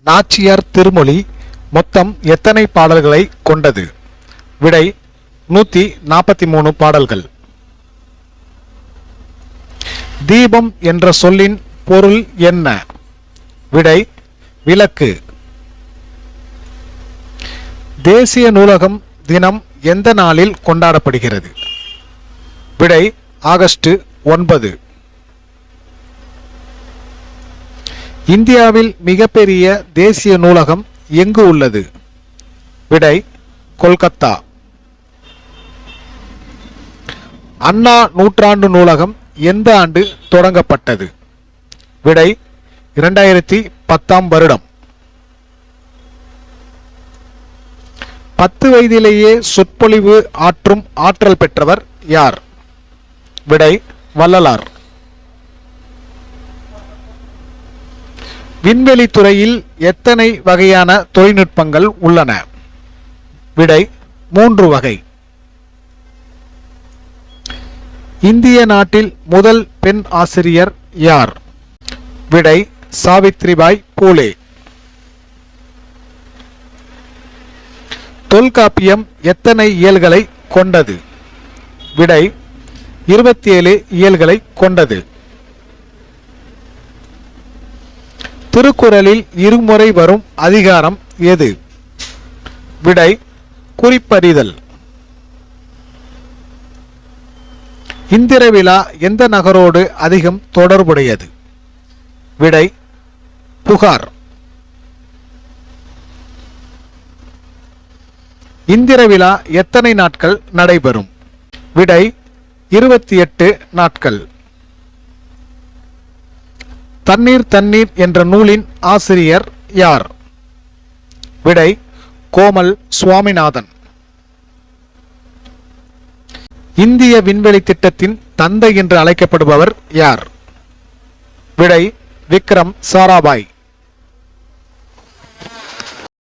நாச்சியார் திருமொழி மொத்தம் எத்தனை பாடல்களை கொண்டது? விடை 143 பாடல்கள். தீபம் என்ற சொல்லின் பொருள் என்ன? விடை விளக்கு. தேசிய நூலகம் தினம் எந்த நாளில் கொண்டாடப்படுகிறது? விடை ஆகஸ்ட் 9. இந்தியாவில் மிகப்பெரிய தேசிய நூலகம் எங்கு உள்ளது? விடை கொல்கத்தா. அண்ணா நூற்றாண்டு நூலகம் எந்த ஆண்டு தொடங்கப்பட்டது? விடை 2010 வருடம். 10 வயதிலேயே சொற்பொழிவு ஆற்றும் ஆற்றல் பெற்றவர் யார்? விடை வள்ளலார். விண்வெளி துறையில் எத்தனை வகையான தொழில்நுட்பங்கள் உள்ளன? விடை 3 வகை. இந்திய நாட்டில் முதல் பெண் ஆசிரியர் யார்? விடை சாவித்ரிபாய் பூலே. தொல்காப்பியம் எத்தனை இயல்களை கொண்டது? விடை 27 இயல்களை கொண்டது. திருக்குறளில் இருமுறை வரும் அதிகாரம் எது? விடை குறிப்பறிதல். இந்திர விழா எந்த நகரோடு அதிகம் தொடர்புடையது? விடை புகார். இந்திர விழா எத்தனை நாட்கள் நடைபெறும்? விடை 28 நாட்கள். தண்ணீர் தண்ணீர் என்ற நூலின் ஆசிரியர் யார்? விடை கோமல் சுவாமிநாதன். இந்திய விண்வெளி திட்டத்தின் தந்தை என்று அழைக்கப்படுபவர் யார்? விடை விக்ரம் சாராபாய்.